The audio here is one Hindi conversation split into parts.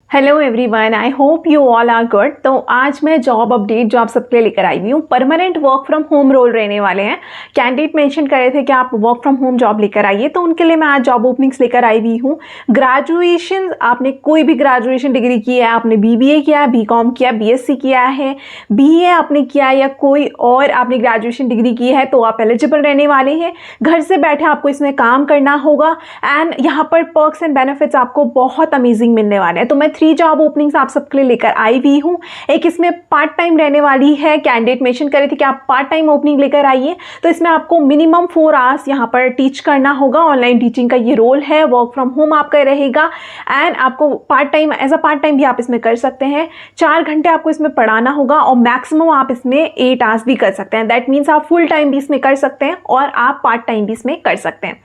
Hello everyone, I hope you all are good. तो आज मैं जॉब अपडेट जो आप सबके लिए लेकर आई हुई हूँ। Permanent work from home role रहने वाले हैं। कैंडिडेट मेंशन कर रहे थे कि आप वर्क फ्रॉम होम जॉब लेकर आइए, तो उनके लिए मैं आज जॉब ओपनिंग्स लेकर आई हुई हूँ। ग्रेजुएशन, आपने कोई भी ग्रेजुएशन डिग्री की है, आपने बीबीए किया है, बीकॉम किया, बीएससी किया है, बीए आपने किया या कोई और आपने ग्रेजुएशन डिग्री की है, तो आप एलिजिबल रहने वाले हैं। घर से बैठे आपको इसमें काम करना होगा एंड यहाँ पर पर्क्स एंड बेनिफिट्स आपको बहुत अमेजिंग मिलने वाले हैं। तो मैं 3 जॉब ओपनिंग्स आप सबके लिए लेकर आई हुई हूँ। एक इसमें पार्ट टाइम रहने वाली है। कैंडिडेट मेंशन करे थे कि आप पार्ट टाइम ओपनिंग लेकर आइए, तो इसमें आपको मिनिमम 4 आवर्स यहाँ पर टीच करना होगा। ऑनलाइन टीचिंग का ये रोल है, वर्क फ्रॉम होम आपका रहेगा एंड आपको part time as a part time भी आप इसमें कर सकते हैं। 4 घंटे आपको इसमें पढ़ाना होगा और मैक्सिमम आप इसमें 8 आवर्स भी कर सकते हैं। दैट मीन्स आप फुल टाइम भी इसमें कर सकते हैं और आप पार्ट टाइम भी इसमें कर सकते हैं।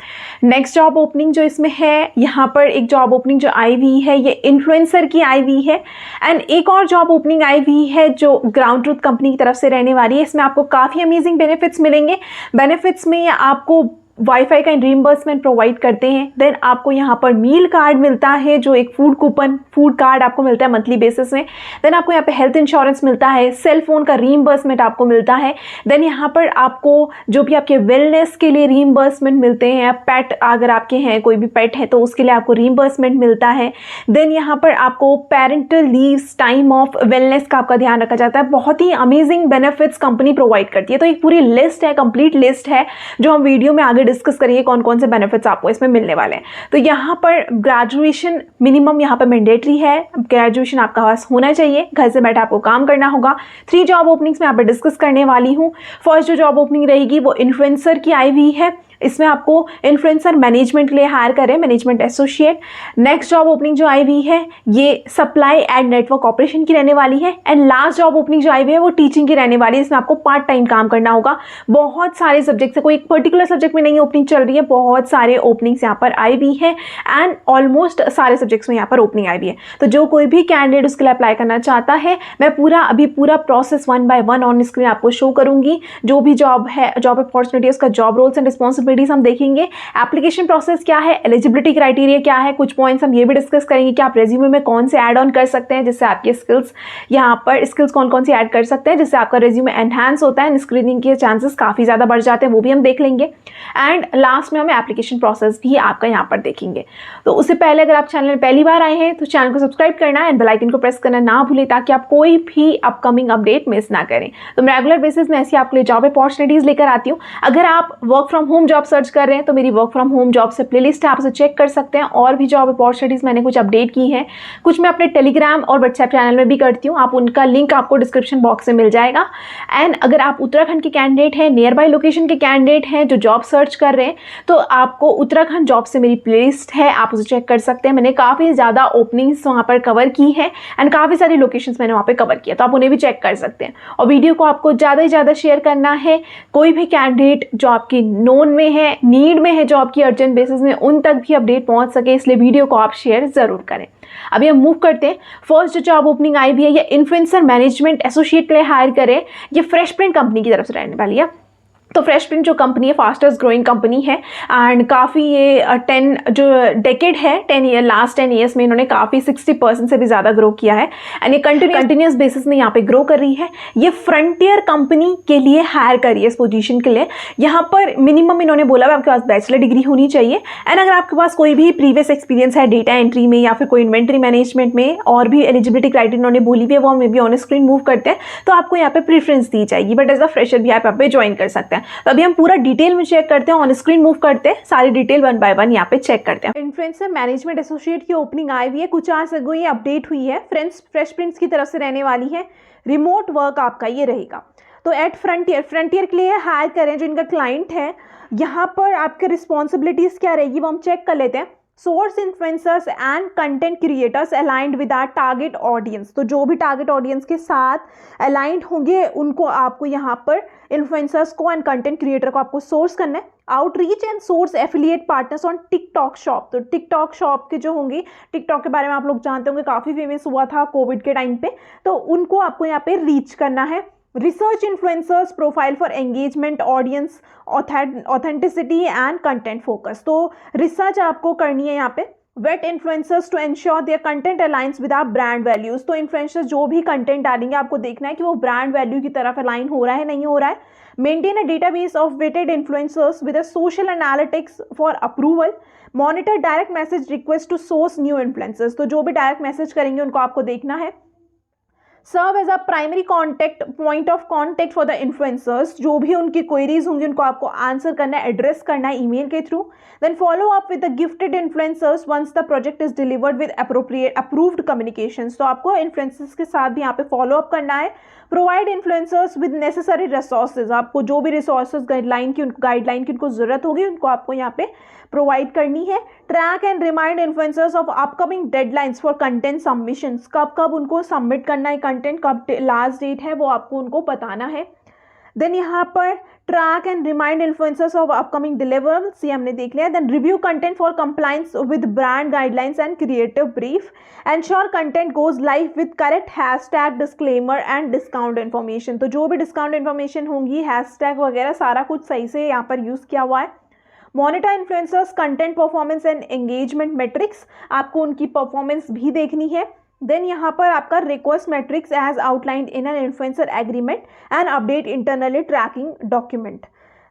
नेक्स्ट जॉब ओपनिंग जो इसमें है, यहाँ पर एक जॉब ओपनिंग जो आई हुई है ये इन्फ्लुएंसर की आई हुई है एंड एक और जॉब ओपनिंग आई हुई है जो ग्राउंड ट्रूथ कंपनी की तरफ से रहने वाली है। इसमें आपको काफ़ी अमेजिंग बेनिफिट्स मिलेंगे। बेनिफिट्स में आपको वाईफाई का रीइंबर्समेंट प्रोवाइड करते हैं। देन आपको यहाँ पर मील कार्ड मिलता है, जो एक फूड कूपन, फूड कार्ड आपको मिलता है मंथली बेसिस में। देन आपको यहाँ पे हेल्थ इंश्योरेंस मिलता है, सेल फोन का रीइंबर्समेंट आपको मिलता है। देन यहाँ पर आपको जो भी आपके वेलनेस के लिए रीइंबर्समेंट मिलते हैं, पेट अगर आपके हैं, कोई भी पेट है तो उसके लिए आपको रीइंबर्समेंट मिलता है। देन यहाँ पर आपको parental leaves, time of wellness का आपका ध्यान रखा जाता है। बहुत ही अमेजिंग बेनिफिट्स कंपनी प्रोवाइड करती है। तो एक पूरी लिस्ट है, कंप्लीट लिस्ट है, जो हम वीडियो में आगे डिस्कस करेंगे कौन कौन से बेनिफिट्स आपको इसमें मिलने वाले हैं। तो यहाँ पर ग्रेजुएशन मिनिमम यहाँ पर मैंडेटरी है। ग्रेजुएशन आपका पास होना चाहिए। घर से बैठे आपको काम करना होगा। 3 जॉब ओपनिंग्स में यहाँ पर डिस्कस करने वाली हूँ। फर्स्ट जो जॉब ओपनिंग रहेगी वो इन्फ्लुएंसर की आई हुई है। इसमें आपको इन्फ्लुएंसर मैनेजमेंट के लिए हायर करें, management associate. Next job opening जो आई हुई है ये सप्लाई एंड नेटवर्क ऑपरेशन की रहने वाली है एंड लास्ट जॉब ओपनिंग जो आई हुई है वो टीचिंग की रहने वाली है। इसमें आपको पार्ट टाइम काम करना होगा। बहुत सारे सब्जेक्ट से, कोई एक पर्टिकुलर सब्जेक्ट में नहीं ओपनिंग चल रही है, बहुत सारे ओपनिंग्स यहाँ पर आई हुई है एंड ऑलमोस्ट सारे सब्जेक्ट्स में यहाँ पर ओपनिंग आई हुई है। तो जो कोई भी कैंडिडेट उसके लिए अप्लाई करना चाहता है, मैं पूरा प्रोसेस 1 by 1 ऑन स्क्रीन आपको शो करूंगी। जो भी जॉब है, जॉब अपॉर्चुनिटी, उसका जॉब रोल्स एंड रिस्पॉन्सिबिलिटीज हम देखेंगे। एप्लीकेशन प्रोसेस क्या है, एलिजिबिलिटी क्राइटेरिया क्या है, कुछ पॉइंट्स हम ये भी डिस्कस करेंगे कि आप रेज्यूमे में कौन से ऐड ऑन कर सकते हैं जिससे आपकी स्किल्स, यहाँ पर स्किल्स कौन कौन सी ऐड कर सकते हैं जिससे आपका रेज्यूमे एनहांस होता है, स्क्रीनिंग के चांसेस काफ़ी ज़्यादा बढ़ जाते हैं, वो भी हम देख लेंगे। एंड लास्ट में हम एप्लीकेशन प्रोसेस भी आपका यहाँ पर देखेंगे। तो उससे पहले अगर आप चैनल में पहली बार आए हैं तो चैनल को सब्सक्राइब करना एंड बेल आइकन को प्रेस करना ना भूलें ताकि आप कोई भी अपकमिंग अपडेट मिस ना करें। तो मैं रेगुलर बेसिस में ऐसी आपके लिए जॉब अपॉर्चुनिटीज़ लेकर आती हूँ। अगर आप work from home job search कर रहे हैं तो मेरी वर्क फ्रॉम होम जॉब से प्लेलिस्ट है, आप उसे चेक कर सकते हैं। और भी जॉब अपॉर्चुनिटीज़ मैंने कुछ अपडेट की है, कुछ मैं अपने टेलीग्राम और व्हाट्सएप चैनल में भी करती हूँ। आप उनका लिंक आपको डिस्क्रिप्शन बॉक्स में मिल जाएगा। एंड अगर आप उत्तराखंड के कैंडिडेट हैं, नियर बाई लोकेशन के कैंडिडेट हैं जो जॉब सर्च कर रहे हैं, तो आपको उत्तराखंड जॉब से मेरी प्लेलिस्ट है, आप उसे चेक कर सकते हैं। मैंने काफ़ी ज़्यादा ओपनिंग्स वहाँ पर कवर की है एंड काफ़ी सारी लोकेशंस मैंने वहाँ पर कवर किया, तो आप उन्हें भी चेक कर सकते हैं। और वीडियो को आपको ज़्यादा से ज़्यादा शेयर करना है। कोई भी कैंडिडेट जो आपकी नोन में है, नीड में है जॉब की अर्जेंट बेसिस में, उन तक भी अपडेट पहुंच सके, इसलिए वीडियो को आप शेयर जरूर करें। अभी हम मूव करते हैं। फर्स्ट जो जॉब ओपनिंग आई भी है ये इन्फ्लुएंसर मैनेजमेंट एसोसिएट के लिए हायर करें। ये फ्रेश प्रिंट कंपनी की तरफ से रहने वाली है। तो फ्रेश प्रिंट जो कंपनी है फास्टेस्ट ग्रोइंग कंपनी है एंड काफ़ी ये 10 जो डेकेड है, 10 ईयर, लास्ट 10 ईयर्स में इन्होंने काफ़ी 60% से भी ज़्यादा ग्रो किया है एंड ये कंटिन्यूस बेसिस में यहाँ पे ग्रो कर रही है। ये फ्रंटियर कंपनी के लिए हायर कर रही है इस पोजीशन के लिए। यहाँ पर मिनिमम इन्होंने बोला है आपके पास बैचलर डिग्री होनी चाहिए एंड अगर आपके पास कोई भी प्रीवियस एक्सपीरियंस है डेटा एंट्री में या फिर कोई इन्वेंट्री मैनेजमेंट में, और भी एलिजिबिलिटी क्राइटेरिया इन्होंने बोली हुई है, वो हम भी ऑन स्क्रीन मूव करते हैं, तो आपको यहाँ पे प्रेफरेंस दी जाएगी। बट एज अ फ्रेशर भी आप यहाँ पे ज्वाइन कर सकते हैं। तो अभी हम पूरा डिटेल में चेक करते हैं, ऑन स्क्रीन मूव करते हैं, सारी डिटेल 1 by 1 यहाँ पे चेक करते हैं। इन्फ्लुएंसर मैनेजमेंट एसोसिएट की ओपनिंग आई हुई है, कुछ आवर्स अगो ये अपडेट हुई है। फ्रेश प्रिंट्स की तरफ से रहने वाली है। रिमोट वर्क आपका ये रहेगा। तो एट फ्रंटियर के लिए हायर करें जो इनका क्लाइंट है। यहाँ पर आपके रिस्पॉन्सिबिलिटीज़ क्या रहेगी वो हम चेक कर लेते हैं। Source influencers and content creators aligned with our target audience. तो जो भी टारगेट ऑडियंस के साथ अलाइंड होंगे उनको आपको यहाँ पर इन्फ्लुएंसर्स को एंड कंटेंट क्रिएटर को आपको सोर्स करना है। Outreach and source affiliate partners on TikTok shop. तो टिकटॉक शॉप के जो होंगे, टिकटॉक के बारे में आप लोग जानते होंगे, काफ़ी फेमस हुआ था कोविड के टाइम पे, तो उनको आपको यहाँ पे रीच करना है। Research influencers profile for engagement, audience authenticity and content focus. तो रिसर्च आपको करनी है यहाँ पे vet influencers to ensure their content aligns with our brand values. तो इन्फ्लुएंसर्स जो भी कंटेंट डालेंगे आपको देखना है कि वो ब्रांड वैल्यू की तरफ अलाइन हो रहा है नहीं हो रहा है। Maintain a database of vetted influencers with a social analytics for approval. Monitor direct message request to source new influencers. तो जो भी डायरेक्ट मैसेज करेंगे उनको आपको देखना है। Serve as a primary contact point of contact for the influencers. जो भी उनकी क्वेरीज होंगी उनको आपको आंसर करना है, एड्रेस करना है ईमेल के थ्रू। Then follow up with the gifted influencers once the project is delivered with appropriate approved communications. तो आपको इन्फ्लुएंसर्स के साथ भी यहाँ पे फॉलो अप करना है। Provide influencers with necessary resources. आपको जो भी रिसोर्सेज गाइडलाइन की उनको जरूरत होगी उनको आपको यहाँ पे प्रोवाइड करनी है। Track and remind influencers of upcoming deadlines for content submissions. कब कब उनको सबमिट करना है कंटेंट, कब लास्ट डेट है वो आपको उनको बताना है। देन यहाँ पर track and remind influencers of upcoming deliverables, ये हमने देख लिया। Then review content for compliance with brand guidelines and creative brief. Ensure content goes live with correct hashtag, disclaimer and discount information. तो जो भी डिस्काउंट इन्फॉर्मेशन होंगी, हैशटैग वगैरह सारा कुछ सही से यहाँ पर यूज़ किया हुआ है। Monitor influencers content performance and engagement matrix. आपको उनकी परफॉर्मेंस भी देखनी है। देन यहाँ पर आपका request matrix as outlined in an influencer agreement and update internally tracking document.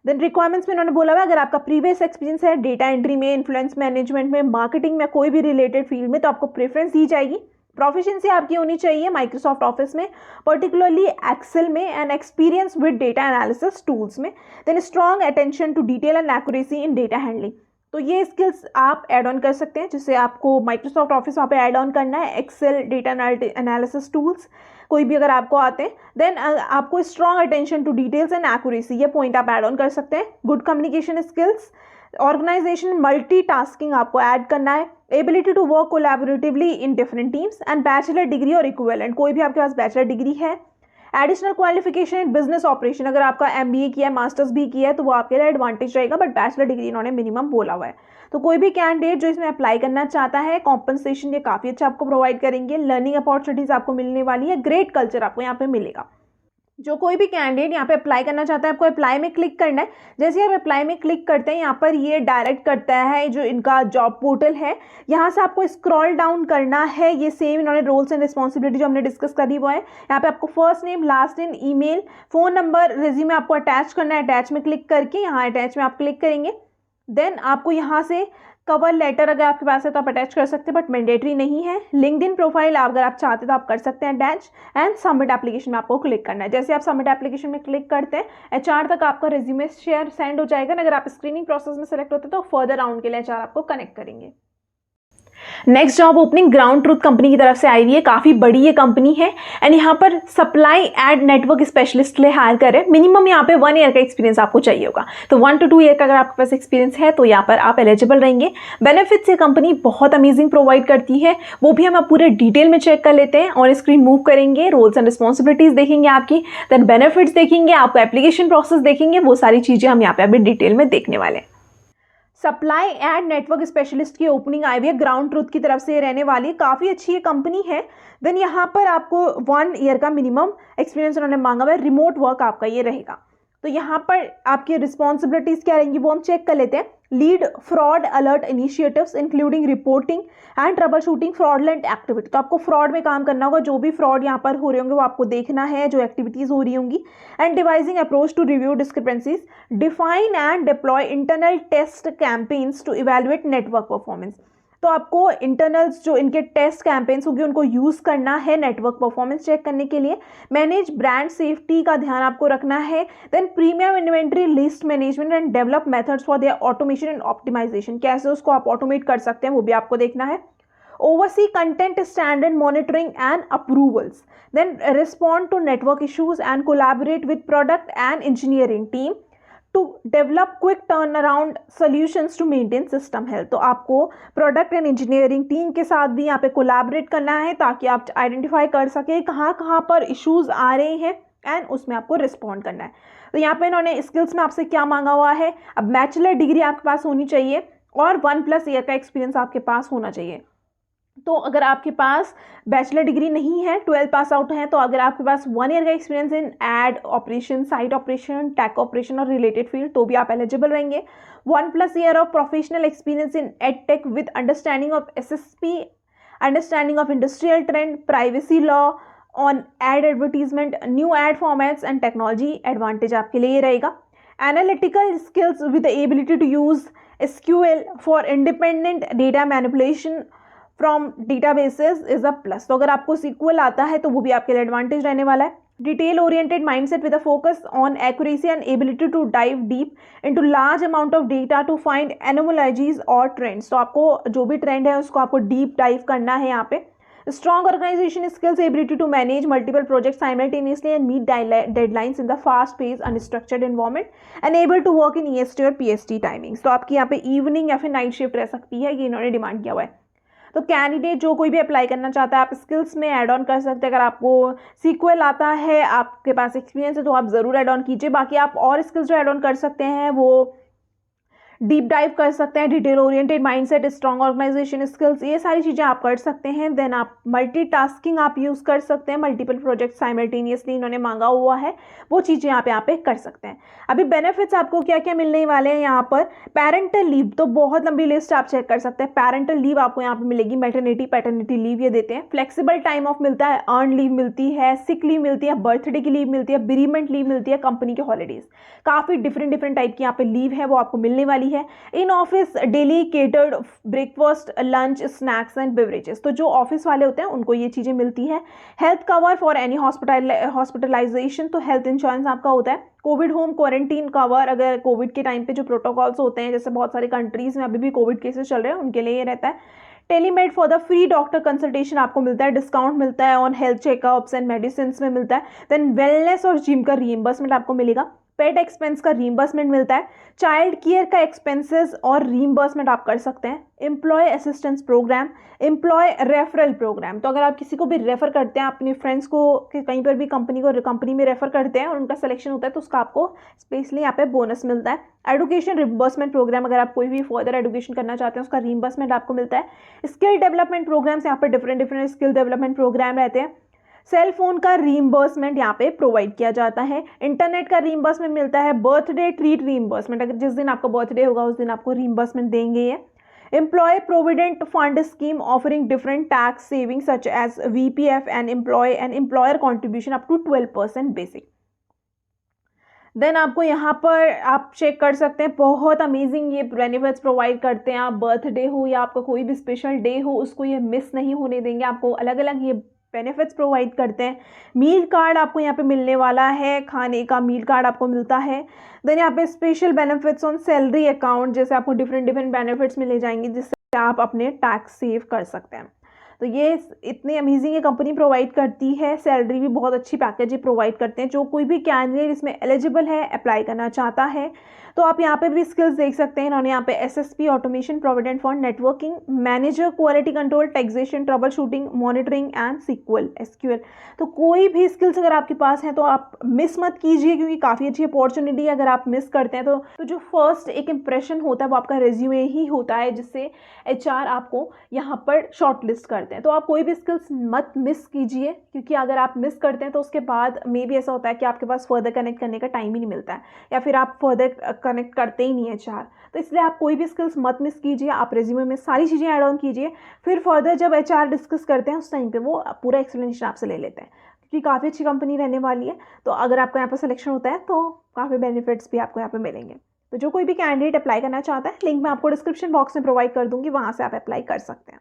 Then requirements में उन्होंने बोला हुआ अगर आपका प्रीवियस एक्सपीरियंस है डेटा एंट्री में, इन्फ्लुएंस मैनेजमेंट में, मार्केटिंग में, कोई भी रिलेटेड फील्ड में, तो आपको प्रेफरेंस दी जाएगी। प्रोफिशिएंसी आपकी होनी चाहिए माइक्रोसॉफ्ट ऑफिस में, पर्टिकुलरली एक्सेल में, and experience with data analysis tools में। Then strong attention to detail and accuracy in data handling. तो ये स्किल्स आप ऐड ऑन कर सकते हैं जिससे आपको माइक्रोसॉफ्ट ऑफिस वहाँ पे ऐड ऑन करना है, एक्सेल, डेटा एनालिसिस टूल्स कोई भी अगर आपको आते हैं। देन आपको strong attention to details and accuracy, ये पॉइंट आप ऐड ऑन कर सकते हैं। Good communication skills, organisation multitasking आपको ऐड करना है। Ability to work collaboratively in different teams and bachelor degree और इक्विवेलेंट, कोई भी आपके पास बैचलर डिग्री है। Additional qualification in business operation, अगर आपका एमबीए किया है, मास्टर्स भी किया है तो वो आपके लिए एडवांटेज रहेगा, बट बैचलर डिग्री इन्होंने मिनिमम बोला हुआ है। तो कोई भी कैंडिडेट जो इसमें अप्लाई करना चाहता है, कॉम्पनसेशन ये काफ़ी अच्छा आपको प्रोवाइड करेंगे, लर्निंग अपॉर्चुनिटीज़ आपको मिलने वाली है, ग्रेट कल्चर आपको यहाँ पे मिलेगा। जो कोई भी कैंडिडेट यहाँ पे अप्लाई करना चाहता है आपको अप्लाई में क्लिक करना है। जैसे आप अप्लाई में क्लिक करते हैं यहाँ पर ये डायरेक्ट करता है जो इनका जॉब पोर्टल है। यहाँ से आपको स्क्रॉल डाउन करना है, ये सेम इन्होंने रोल्स एंड रिस्पॉन्सिबिलिटी जो हमने डिस्कस करी वो है। यहाँ पे आपको first name, last name, email, phone number, resume आपको अटैच करना है। अटैच में क्लिक करके यहाँ अटैच में आप क्लिक करेंगे। देन आपको यहाँ से कवर लेटर अगर आपके पास है तो आप अटैच कर सकते हैं, बट मैंडेटरी नहीं है। लिंक्डइन प्रोफाइल अगर आप चाहते हैं तो आप कर सकते हैं अटैच। एंड सबमिट एप्लीकेशन में आपको क्लिक करना है। जैसे आप सबमिट एप्लीकेशन में क्लिक करते हैं एचआर तक आपका रिज्यूमे शेयर सेंड हो जाएगा। अगर आप स्क्रीनिंग प्रोसेस में सेलेक्ट होते हैं तो फर्दर राउंड के लिए एचआर आपको कनेक्ट करेंगे। Next job opening ground truth company की तरफ से आई हुई है, काफ़ी बड़ी ये कंपनी है एंड यहाँ पर सप्लाई एड नेटवर्क स्पेशलिस्ट के लिए हायर कर रहे हैं। मिनिमम यहाँ पे 1 ईयर का एक्सपीरियंस आपको चाहिए होगा, तो 1 to 2 ईयर का अगर आपके पास एक्सपीरियंस है तो यहाँ पर आप एलिजिबल रहेंगे। बेनिफिट्स ये कंपनी बहुत अमेजिंग प्रोवाइड करती है, वो भी हम आप पूरे डिटेल में चेक कर लेते हैं। ऑन स्क्रीन मूव करेंगे, रोल्स एंड रिस्पॉन्सिबिलिटीज देखेंगे आपकी, देन बेनिफिट्स देखेंगे, आपको एप्लीकेशन प्रोसेस देखेंगे, वो सारी चीज़ें हम यहाँ पे अभी डिटेल में देखने वाले हैं। सप्लाई एड नेटवर्क स्पेशलिस्ट की ओपनिंग आई हुई है, ग्राउंड ट्रूथ की तरफ से रहने वाली, काफ़ी अच्छी ये कंपनी है। देन यहाँ पर आपको 1 ईयर का मिनिमम एक्सपीरियंस उन्होंने मांगा हुआ है। रिमोट वर्क आपका ये रहेगा। तो यहाँ पर आपकी रिस्पॉन्सिबिलिटीज़ क्या रहेंगी वो हम चेक कर लेते हैं। Lead fraud alert initiatives including reporting and trouble shooting fraudulent activity. तो आपको फ्रॉड में काम करना होगा, जो भी फ्रॉड यहाँ पर हो रहे होंगे वो आपको देखना है, जो एक्टिविटीज़ हो रही होंगी। And devising approach to review discrepancies, define and deploy internal test campaigns to evaluate network performance. तो आपको इंटरनल्स जो इनके टेस्ट कैंपेन्स होंगे उनको यूज़ करना है नेटवर्क परफॉर्मेंस चेक करने के लिए। मैनेज ब्रांड सेफ्टी का ध्यान आपको रखना है। Then premium inventory list management and develop methods for their automation and optimisation, कैसे उसको आप ऑटोमेट कर सकते हैं वो भी आपको देखना है। Oversee content standard monitoring and approvals, then respond to network issues and collaborate with product and engineering team to develop quick turn around solutions to maintain system health. तो आपको प्रोडक्ट एंड इंजीनियरिंग टीम के साथ भी यहाँ पे कोलैबोरेट करना है ताकि आप आइडेंटिफाई कर सकें कहाँ कहाँ पर इश्यूज आ रहे हैं एंड उसमें आपको रिस्पॉन्ड करना है। तो यहाँ पे इन्होंने स्किल्स में आपसे क्या मांगा हुआ है, अब बैचलर डिग्री आपके पास होनी चाहिए और 1+ ईयर का एक्सपीरियंस आपके पास होना चाहिए। तो अगर आपके पास बैचलर डिग्री नहीं है, 12 पास आउट है, तो अगर आपके पास 1 ईयर का experience in ad operation, site operation, tech operation और रिलेटेड फील्ड, तो भी आप एलिजिबल रहेंगे। 1+ year of professional experience in ad tech with understanding of SSP, understanding of industrial trend, privacy law on ad advertisement, new ad formats and technology advantage आपके लिए ये रहेगा। Analytical skills with the ability to use SQL for independent data manipulation from databases is a plus. तो अगर आपको SQL आता है तो वो भी आपके लिए एडवांटेज रहने वाला है। Detail oriented mindset with a focus on accuracy and ability to dive deep into large amount of data to find anomalies और ट्रेंड्स। तो आपको जो भी ट्रेंड है उसको आपको डीप डाइव करना है यहाँ पे। Strong organization skills, ability to manage multiple projects simultaneously and meet deadlines in the fast-paced, unstructured environment, and able to work in EST और PST timings। तो आपकी यहाँ पे इवनिंग या फिर नाइट शिफ्ट रह सकती है, ये इन्होंने डिमांड किया हुआ है। तो कैंडिडेट जो कोई भी अप्लाई करना चाहता है, आप स्किल्स में ऐड ऑन कर सकते हैं। अगर आपको SQL आता है, आपके पास एक्सपीरियंस है, तो आप ज़रूर ऐड ऑन कीजिए। बाकी आप और स्किल्स जो ऐड ऑन कर सकते हैं वो डीप डाइव कर सकते हैं, detail oriented mindset, strong organisation skills, ये सारी चीज़ें आप कर सकते हैं। देन आप मल्टीटास्किंग आप यूज़ कर सकते हैं, मल्टीपल प्रोजेक्ट साइमल्टेनियसली इन्होंने मांगा हुआ है, वो चीज़ें आप यहाँ पे कर सकते हैं। अभी बेनिफिट्स आपको क्या क्या मिलने वाले हैं यहाँ पर। पैरेंटल लीव, तो बहुत लंबी लिस्ट आप चेक कर सकते हैं। पैरेंटल लीव आपको यहाँ पे मिलेगी, मैटरनिटी पैटर्निटी लीव ये देते हैं। फ्लेक्सिबल टाइम ऑफ मिलता है, अर्न लीव मिलती है, सिक लीव मिलती है, बर्थडे की लीव मिलती है, बेरीमेंट लीव मिलती है, कंपनी के हॉलीडेज, काफ़ी डिफरेंट टाइप की यहाँ पे लीव है वो आपको मिलने वाली है। In office daily catered breakfast, lunch, snacks and beverages, तो जो ऑफिस वाले होते हैं उनको ये चीज़ें मिलती है। Health cover for any hospitalisation, तो हेल्थ इंश्योरेंस आपका होता है। कोविड होम क्वारंटीन कवर, अगर कोविड के टाइम पे जो प्रोटोकॉल्स होते हैं, जैसे बहुत सारे कंट्रीज में अभी भी कोविड केसेस चल रहे हैं, उनके लिए ये रहता है। Telemed for the free doctor consultation आपको मिलता है, डिस्काउंट मिलता है on health checkups and medicine में मिलता है। देन वेलनेस और जिम का रीइंबर्समेंट आपको मिलेगा। पेट एक्सपेंस का रीइंबर्समेंट मिलता है। चाइल्ड केयर का एक्सपेंसेस और रीइंबर्समेंट आप कर सकते हैं। Employee assistance programme, employee referral programme, तो अगर आप किसी को भी रेफर करते हैं, अपने फ्रेंड्स को कहीं पर भी कंपनी में रेफर करते हैं और उनका सिलेक्शन होता है, तो उसका आपको स्पेशली यहाँ पे बोनस मिलता है। एजुकेशन रिइंबर्समेंट प्रोग्राम, अगर आप कोई भी फर्दर एजुकेशन करना चाहते हैं उसका रीइंबर्समेंट आपको मिलता है। स्किल डेवलपमेंट प्रोग्राम्स, यहाँ पर डिफरेंट स्किल डेवलपमेंट प्रोग्राम रहते हैं। सेल फोन का रीइंबर्समेंट यहाँ पे प्रोवाइड किया जाता है। इंटरनेट का रीइंबर्समेंट मिलता है। बर्थडे ट्रीट रीइंबर्समेंट, अगर जिस दिन आपका बर्थडे होगा उस दिन आपको रीइंबर्समेंट देंगे ये। Employ provident fund scheme offering different tax saving such as VPF and employer contribution up to 12% basic. Then आपको यहाँ पर आप चेक कर सकते हैं, बहुत अमेजिंग ये बेनिफिट्स प्रोवाइड करते हैं। आप बर्थडे हो या आपका कोई भी स्पेशल डे हो, उसको ये मिस नहीं होने देंगे, आपको अलग अलग ये बेनिफिट्स प्रोवाइड करते हैं। मील कार्ड आपको यहाँ पे मिलने वाला है, खाने का मील कार्ड आपको मिलता है। देन यहाँ पे special benefits on salary account, जैसे आपको डिफरेंट बेनिफिट्स मिले जाएंगे जिससे आप अपने टैक्स सेव कर सकते हैं। तो ये इतनी अमेजिंग ये कंपनी प्रोवाइड करती है। सैलरी भी बहुत अच्छी पैकेज प्रोवाइड करते हैं। जो कोई भी कैंडिडेट इसमें एलिजिबल है, अप्लाई करना चाहता है, तो आप यहाँ पे भी स्किल्स देख सकते हैं। इन्होंने यहाँ पे SSP automation, provident fund, networking, manager, quality control, taxation, trouble shooting, monitoring and SQL। तो कोई भी स्किल्स अगर आपके पास हैं तो आप मिस मत कीजिए, क्योंकि काफ़ी अच्छी अपॉर्चुनिटी है। अगर आप मिस करते हैं तो जो फर्स्ट एक इम्प्रेशन होता है वो आपका रेज्यूमे ही होता है, जिससे HR आपको यहाँ पर शॉर्ट लिस्ट करते हैं। तो आप कोई भी स्किल्स मत मिस कीजिए, क्योंकि अगर आप मिस करते हैं तो उसके बाद मे भी ऐसा होता है कि आपके पास फर्दर कनेक्ट करने का टाइम ही नहीं मिलता है, या फिर आप फर्दर कनेक्ट करते ही नहीं है HR। तो इसलिए आप कोई भी स्किल्स मत मिस कीजिए, आप रेज्यूमे में सारी चीज़ें ऐड ऑन कीजिए। फिर फर्दर जब HR डिस्कस करते हैं उस टाइम पे वो पूरा एक्सप्लेनेशन आपसे ले लेते हैं, क्योंकि काफ़ी अच्छी कंपनी रहने वाली है। तो अगर आपका यहाँ पर सिलेक्शन होता है तो काफ़ी बेनिफिट्स भी आपको यहाँ पे मिलेंगे। तो जो कोई भी कैंडिडेट अप्लाई करना चाहता है, लिंक मैं आपको डिस्क्रिप्शन बॉक्स में प्रोवाइड कर दूँगी, वहाँ से आप अप्लाई कर सकते हैं।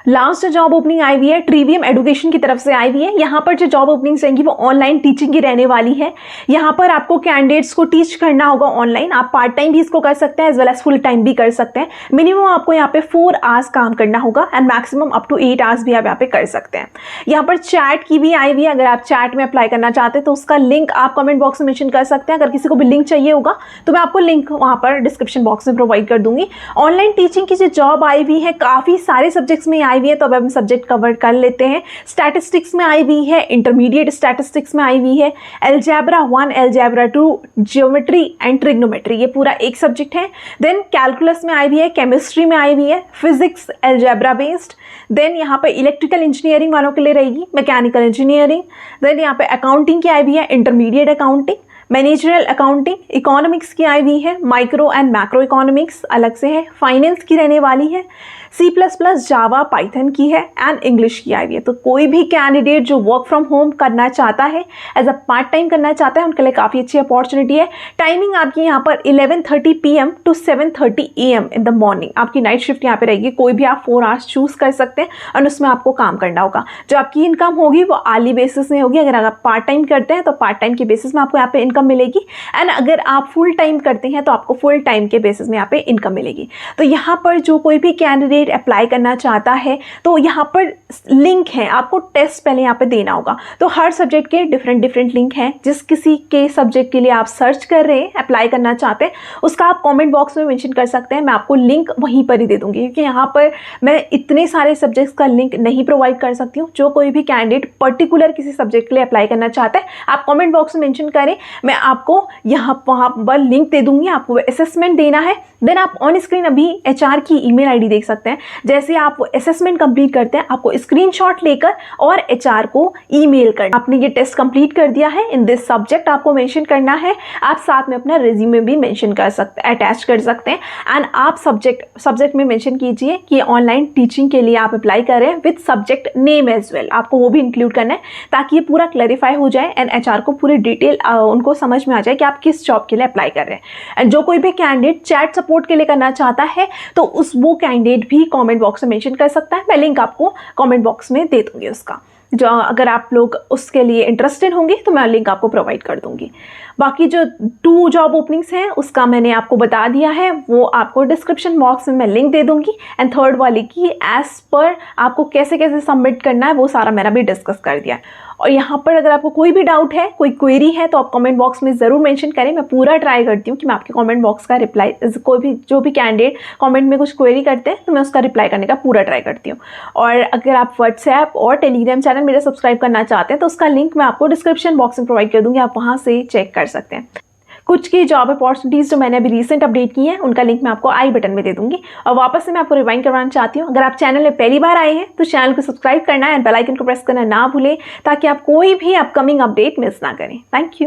लास्ट जॉब ओपनिंग आई हुई है ट्रिवियम एजुकेशन की तरफ से आई हुई है। यहाँ पर जो जॉब ओपनिंग्स रहेंगी वो ऑनलाइन टीचिंग की रहने वाली है। यहाँ पर आपको कैंडिडेट्स को टीच करना होगा ऑनलाइन। आप पार्ट टाइम भी इसको कर सकते हैं as well as full time भी कर सकते हैं। मिनिमम आपको यहाँ पे 4 आवर्स काम करना होगा and maximum up to 8 hours भी आप यहाँ पे कर सकते हैं। यहाँ पर चैट की भी आई हुई है। अगर आप चैट में अप्लाई करना चाहते हैं तो उसका लिंक आप कमेंट बॉक्स में मेंशन कर सकते हैं। अगर किसी को भी लिंक चाहिए होगा तो मैं आपको लिंक वहाँ पर डिस्क्रिप्शन बॉक्स में प्रोवाइड कर दूंगी। ऑनलाइन टीचिंग की जो जॉब आई हुई है, काफ़ी सारे सब्जेक्ट्स में आई हुई है तो अब हम सब्जेक्ट कवर कर लेते हैं। स्टैटिस्टिक्स में आई हुई है, इंटरमीडिएट स्टैटिस्टिक्स में आई हुई है, algebra 1, algebra 2, geometry and trigonometry, ये पूरा एक सब्जेक्ट है। देन कैलकुलस में आई हुई है, केमिस्ट्री में आई हुई है, फिजिक्स अलजेब्रा बेस्ड। देन यहाँ पे इलेक्ट्रिकल इंजीनियरिंग वालों के लिए रहेगी मैकेनिकल इंजीनियरिंग। देन यहाँ पे अकाउंटिंग की आई हुई है, intermediate accounting, managerial accounting, economics की आई हुई है, माइक्रो एंड मैक्रो इकोनॉमिक्स अलग से है, फाइनेंस की रहने वाली है, C++, जावा, पाइथन की है एंड इंग्लिश की आई हुई है। तो कोई भी कैंडिडेट जो वर्क फ्रॉम होम करना चाहता है, एज अ पार्ट टाइम करना चाहता है, उनके लिए काफ़ी अच्छी अपॉर्चुनिटी है। टाइमिंग आपकी यहाँ पर 11:30 PM to 7:30 AM in the morning आपकी नाइट शिफ्ट यहाँ पे रहेगी। कोई भी आप 4 आवर्स चूज कर सकते हैं और उसमें आपको काम करना होगा। जो आपकी इनकम होगी वो आली बेसिस में होगी। अगर आप पार्ट टाइम करते हैं तो पार्ट टाइम के बेसिस में आपको यहाँ पे इनकम मिलेगी, एंड अगर आप फुल टाइम करते हैं तो आपको फुल टाइम के बेसिस में यहाँ पे इनकम मिलेगी। तो यहाँ पर जो कोई भी कैंडिडेट अप्लाई करना चाहता है तो यहाँ पर लिंक है, आपको टेस्ट पहले यहाँ पे देना होगा। तो हर सब्जेक्ट के डिफरेंट लिंक हैं। जिस किसी के सब्जेक्ट के लिए आप सर्च कर रहे हैं, अप्लाई करना चाहते हैं, उसका आप कमेंट बॉक्स में मेंशन कर सकते हैं। मैं आपको लिंक वहीं पर ही दे दूंगी, क्योंकि यहाँ पर मैं इतने सारे सब्जेक्ट्स का लिंक नहीं प्रोवाइड कर सकती हूँ। जो कोई भी कैंडिडेट पर्टिकुलर किसी सब्जेक्ट के लिए अप्लाई करना चाहता है, आप कमेंट बॉक्स में मेंशन करें, मैं आपको यहाँ वहाँ पर लिंक दे दूंगी। आपको असेसमेंट देना है। देन आप ऑन स्क्रीन अभी HR की ईमेल ID देख सकते हैं। जैसे आप असेसमेंट कंप्लीट करते हैं, आपको स्क्रीनशॉट लेकर और HR को ईमेल करना। आपने ये टेस्ट कंप्लीट कर दिया है इन दिस सब्जेक्ट, आपको मेंशन करना है। आप साथ में अपना रिज्यूमे भी मेंशन कर सकते हैं, अटैच कर सकते हैं। एंड आप सब्जेक्ट में मेंशन कीजिए कि ऑनलाइन टीचिंग के लिए आप अप्लाई कर रहे हैं with subject name as well. आपको वो भी इंक्लूड करना है ताकि ये पूरा क्लैरिफाई हो जाए एंड HR को पूरी डिटेल उनको समझ में आ जाए कि आप किस जॉब के लिए अप्लाई कर रहे हैं। एंड जो कोई भी कैंडिडेट चैट सपोर्ट के लिए करना चाहता है तो वो कैंडिडेट भी कमेंट बॉक्स में मेंशन कर सकता है। मैं लिंक आपको कमेंट बॉक्स में दे दूंगी उसका। जो अगर आप लोग उसके लिए इंटरेस्टेड होंगे तो मैं लिंक आपको प्रोवाइड कर दूंगी। बाकी जो 2 जॉब ओपनिंग्स हैं उसका मैंने आपको बता दिया है, वो आपको डिस्क्रिप्शन बॉक्स में मैं लिंक दे दूंगी। एंड थर्ड वाली की एज पर आपको कैसे कैसे सबमिट करना है वो सारा मैंने भी डिस्कस कर दिया है। और यहाँ पर अगर आपको कोई भी डाउट है, कोई क्वेरी है, तो आप कमेंट बॉक्स में ज़रूर मेंशन करें। मैं पूरा ट्राई करती हूँ कि मैं आपके कमेंट बॉक्स का रिप्लाई, कोई भी जो भी कैंडिडेट कमेंट में कुछ क्वेरी करते हैं तो मैं उसका रिप्लाई करने का पूरा ट्राई करती हूँ। और अगर आप व्हाट्सएप और टेलीग्राम चैनल मेरा सब्सक्राइब करना चाहते हैं तो उसका लिंक मैं आपको डिस्क्रिप्शन बॉक्स में प्रोवाइड कर दूँगी, आप वहाँ से चेक कर सकते हैं। कुछ की जॉब अपॉर्चुनिटीज़ जो मैंने अभी रिसेंट अपडेट की हैं उनका लिंक मैं आपको आई बटन में दे दूंगी। और वापस से मैं आपको रिवाइंड करवाना चाहती हूँ, अगर आप चैनल में पहली बार आए हैं तो चैनल को सब्सक्राइब करना है, बेल आइकन को प्रेस करना ना भूलें ताकि आप कोई भी अपकमिंग अपडेट मिस ना करें। Thank you.